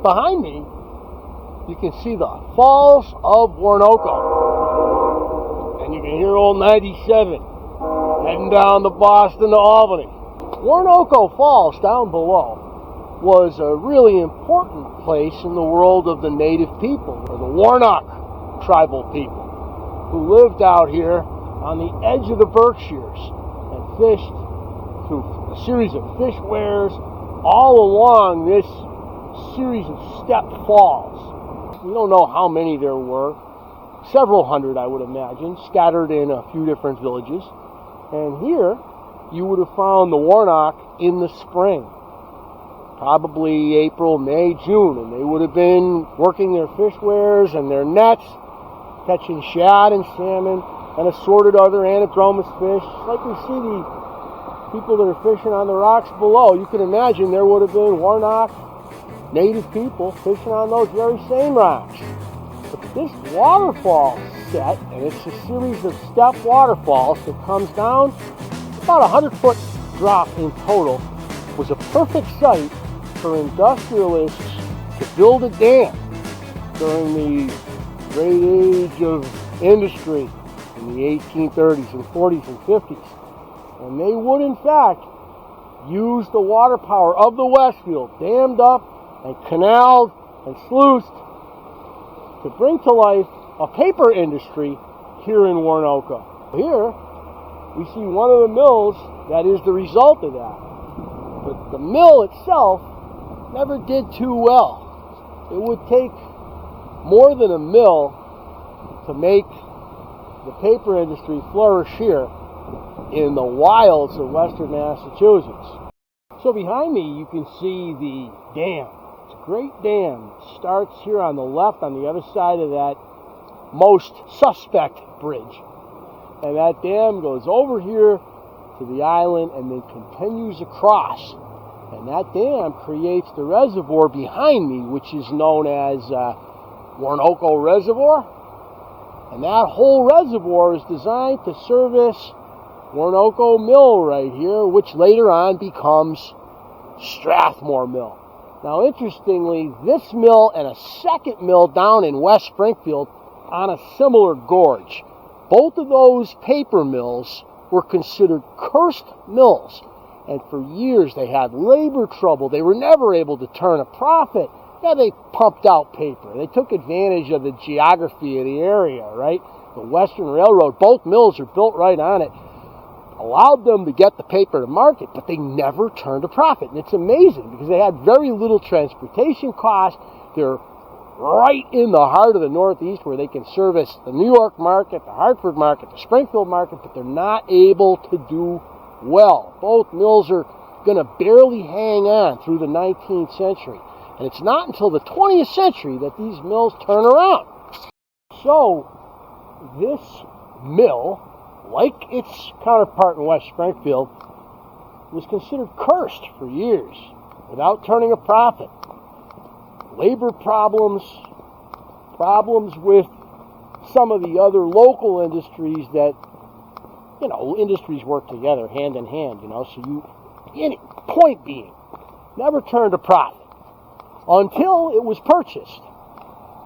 behind me, you can see the Falls of Woronoco. And you can hear old 97 heading down to Boston to Albany. Woronoco Falls down below was a really important place in the world of the native people, or the Woronoco tribal people, who lived out here on the edge of the Berkshires and fished through a series of fish weirs all along this series of step falls. We don't know how many there were, several hundred I would imagine, scattered in a few different villages. And here you would have found the Woronoco in the spring, probably April, May, June, and they would have been working their fish weirs and their nets, catching shad and salmon and assorted other anadromous fish. Like we see the people that are fishing on the rocks below, you can imagine there would have been Woronoco native people fishing on those very same rocks. But this waterfall set, and it's a series of step waterfalls that comes down about 100-foot drop in total, was a perfect site for industrialists to build a dam during the great age of industry in the 1830s and 40s and 50s. And they would, in fact, use the water power of the Westfield, dammed up and canaled and sluiced, to bring to life a paper industry here in Woronoco. Here, we see one of the mills that is the result of that. But the mill itself never did too well. It would take more than a mill to make the paper industry flourish here in the wilds of western Massachusetts. So behind me you can see the dam. It's a great dam. It starts here on the left on the other side of that most suspect bridge. And that dam goes over here to the island and then continues across. And that dam creates the reservoir behind me, which is known as Woronoco Reservoir. And that whole reservoir is designed to service Woronoco Mill right here, which later on becomes Strathmore Mill. Now, interestingly, this mill and a second mill down in West Springfield on a similar gorge, both of those paper mills were considered cursed mills. And for years they had labor trouble. They were never able to turn a profit. Yeah, they pumped out paper. They took advantage of the geography of the area, right? The Western Railroad, both mills are built right on it, allowed them to get the paper to market, but they never turned a profit. And it's amazing because they had very little transportation cost. They're right in the heart of the Northeast where they can service the New York market, the Hartford market, the Springfield market, but they're not able to do well. Both mills are going to barely hang on through the 19th century. And it's not until the 20th century that these mills turn around. So, this mill, like its counterpart in West Springfield, was considered cursed for years without turning a profit. Labor problems, problems with some of the other local industries that, industries work together hand in hand, so point being, never turned a profit until it was purchased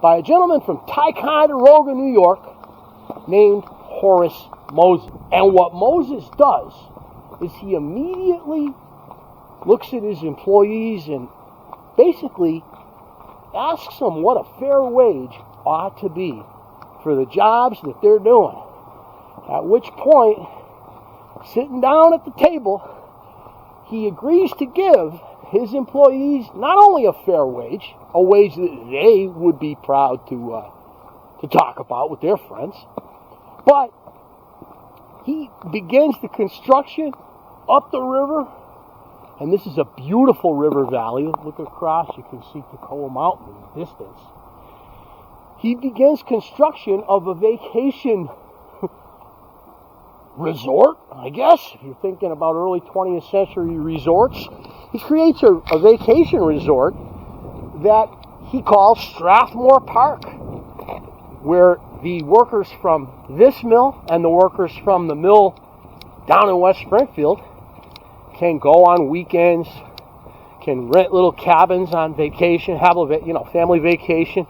by a gentleman from Ticonderoga, New York, named Horace Moses. And what Moses does is he immediately looks at his employees and basically asks them what a fair wage ought to be for the jobs that they're doing. At which point, sitting down at the table, he agrees to give his employees not only a fair wage, a wage that they would be proud to talk about with their friends, but he begins the construction up the river, and this is a beautiful river valley. Look across, you can see Toccoa Mountain in the distance. He begins construction of a vacation resort, I guess, if you're thinking about early 20th century resorts. He creates a vacation resort that he calls Strathmore Park, where the workers from this mill and the workers from the mill down in West Springfield can go on weekends, can rent little cabins on vacation, have a family vacation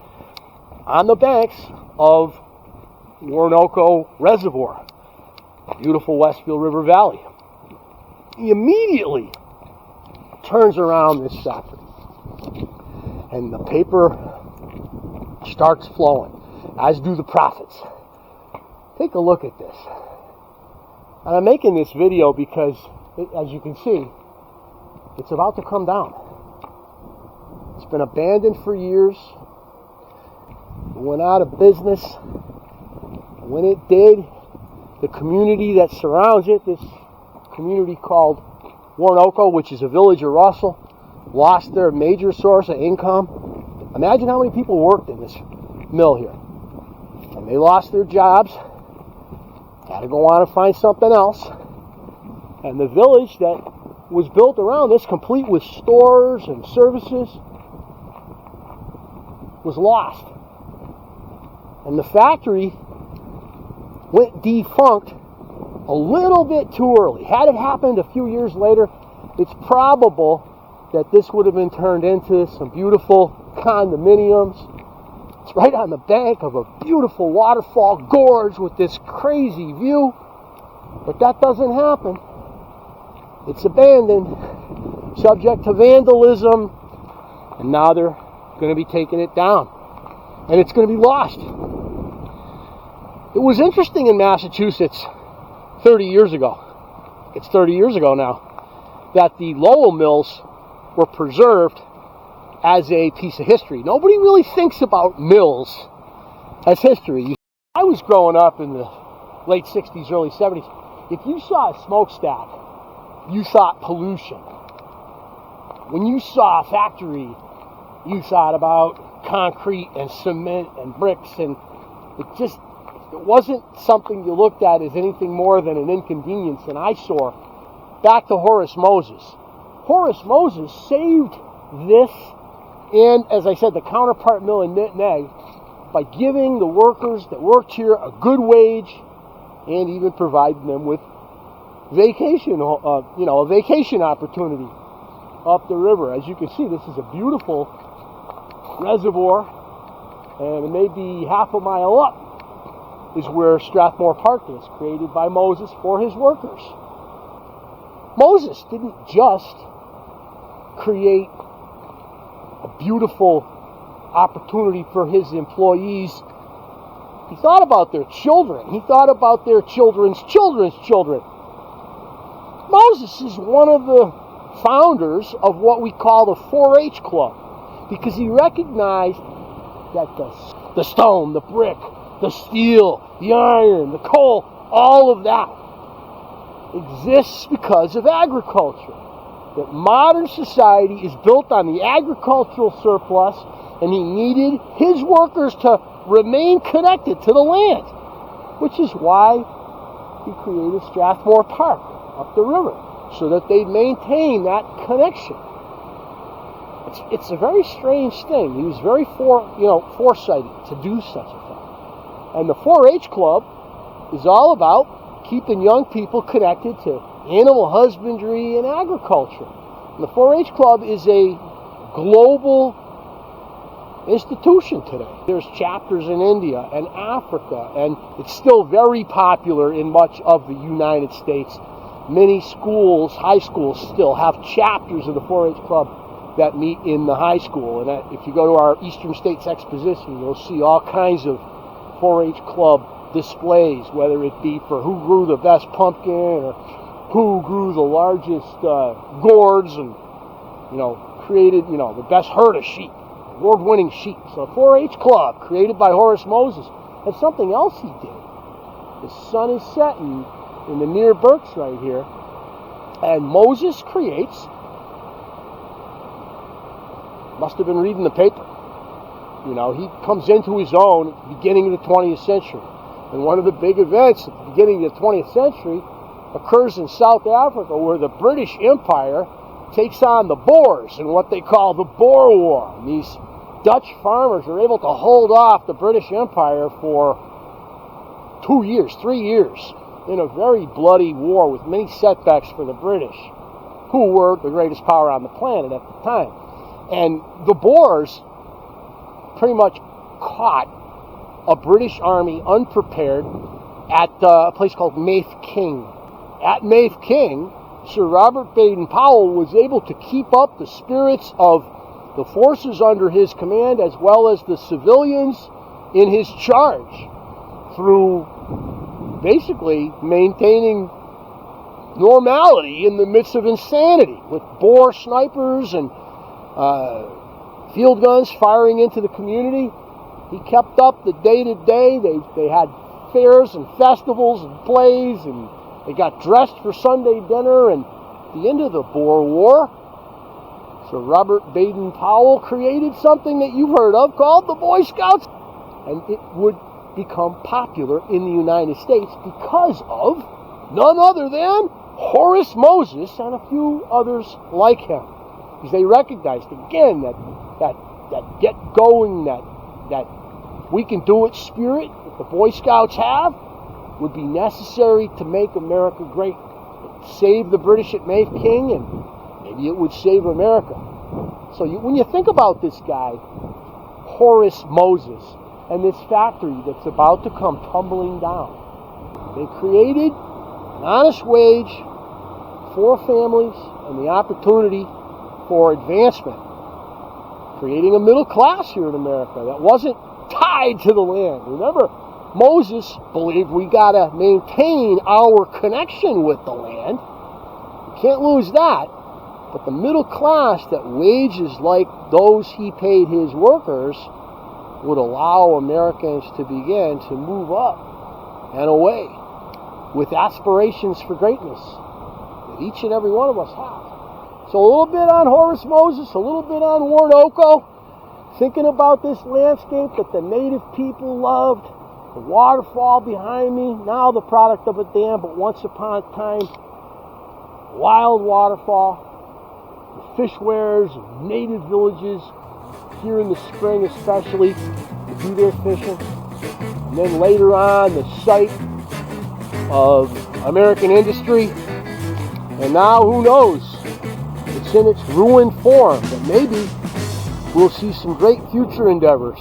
on the banks of Woronoco Reservoir, beautiful Westfield River Valley. He immediately turns around this factory, and the paper starts flowing, as do the profits. Take a look at this. And I'm making this video because, as you can see, it's about to come down. It's been abandoned for years. It went out of business. When it did, the community that surrounds it, this community called Woronoco, which is a village of Russell, lost their major source of income. Imagine how many people worked in this mill here. And they lost their jobs, had to go on and find something else. And the village that was built around this, complete with stores and services, was lost. And the factory went defunct a little bit too early. Had it happened a few years later, it's probable that this would have been turned into some beautiful condominiums. It's right on the bank of a beautiful waterfall gorge with this crazy view. But that doesn't happen. It's abandoned, subject to vandalism, and now they're going to be taking it down. And it's going to be lost. It was interesting in Massachusetts 30 years ago. It's 30 years ago now, that the Lowell mills were preserved as a piece of history. Nobody really thinks about mills as history. I was growing up in the late 60s, early 70s. If you saw a smokestack, you thought pollution. When you saw a factory, you thought about concrete and cement and bricks, and it wasn't something you looked at as anything more than an inconvenience, an eyesore. Back to Horace Moses. Horace Moses saved this, and as I said, the counterpart mill in Nitneg, by giving the workers that worked here a good wage, and even providing them with vacation, a vacation opportunity up the river. As you can see, this is a beautiful reservoir, and maybe half a mile up is where Strathmore Park is, created by Moses for his workers. Moses didn't just create a beautiful opportunity for his employees. He thought about their children. He thought about their children's children's children. Moses is one of the founders of what we call the 4-H Club, because he recognized that the stone, the brick, the steel, the iron, the coal, all of that exists because of agriculture. That modern society is built on the agricultural surplus, and he needed his workers to remain connected to the land, which is why he created Strathmore Park up the river, so that they'd maintain that connection. It's a very strange thing. He was very foresighted to do such a thing. And the 4-H Club is all about keeping young people connected to animal husbandry and agriculture. And the 4-H Club is a global institution today. There's chapters in India and Africa, and it's still very popular in much of the United States. Many schools, high schools, still have chapters of the 4-H Club that meet in the high school. And if you go to our Eastern States Exposition, you'll see all kinds of 4-H Club displays, whether it be for who grew the best pumpkin or who grew the largest gourds, and created the best herd of sheep, award-winning sheep. So 4-H Club, created by Horace Moses. And something else he did. The sun is setting in the near Berks right here, and Moses creates, must have been reading the paper, he comes into his own at the beginning of the 20th century. And one of the big events at the beginning of the 20th century occurs in South Africa, where the British Empire takes on the Boers in what they call the Boer War. And these Dutch farmers are able to hold off the British Empire for 2 years, 3 years, in a very bloody war with many setbacks for the British. who were the greatest power on the planet at the time. And the Boers pretty much caught a British army unprepared at a place called Mafeking. At Mafeking, Sir Robert Baden-Powell was able to keep up the spirits of the forces under his command as well as the civilians in his charge through basically maintaining normality in the midst of insanity, with Boer snipers and field guns firing into the community. He kept up the day-to-day. They had fairs and festivals and plays, and they got dressed for Sunday dinner. And at the end of the Boer War, Sir Robert Baden-Powell created something that you've heard of called the Boy Scouts. And it would become popular in the United States because of none other than Horace Moses and a few others like him. Because they recognized, again, that get-going, that we can do it spirit that the Boy Scouts have would be necessary to make America great. It'd save the British at Mafeking, and maybe it would save America. So when you think about this guy, Horace Moses, and this factory that's about to come tumbling down, they created an honest wage for families and the opportunity for advancement, creating a middle class here in America that wasn't tied to the land. Remember, Moses believed we got to maintain our connection with the land. We can't lose that. But the middle class that wages like those he paid his workers would allow Americans to begin to move up and away with aspirations for greatness that each and every one of us have. So a little bit on Horace Moses, a little bit on Woronoco, thinking about this landscape that the native people loved, the waterfall behind me, now the product of a dam, but once upon a time, wild waterfall, the fish wares, native villages, here in the spring especially, to do their fishing. And then later on, the site of American industry. And now, who knows? It's in its ruined form, but maybe we'll see some great future endeavors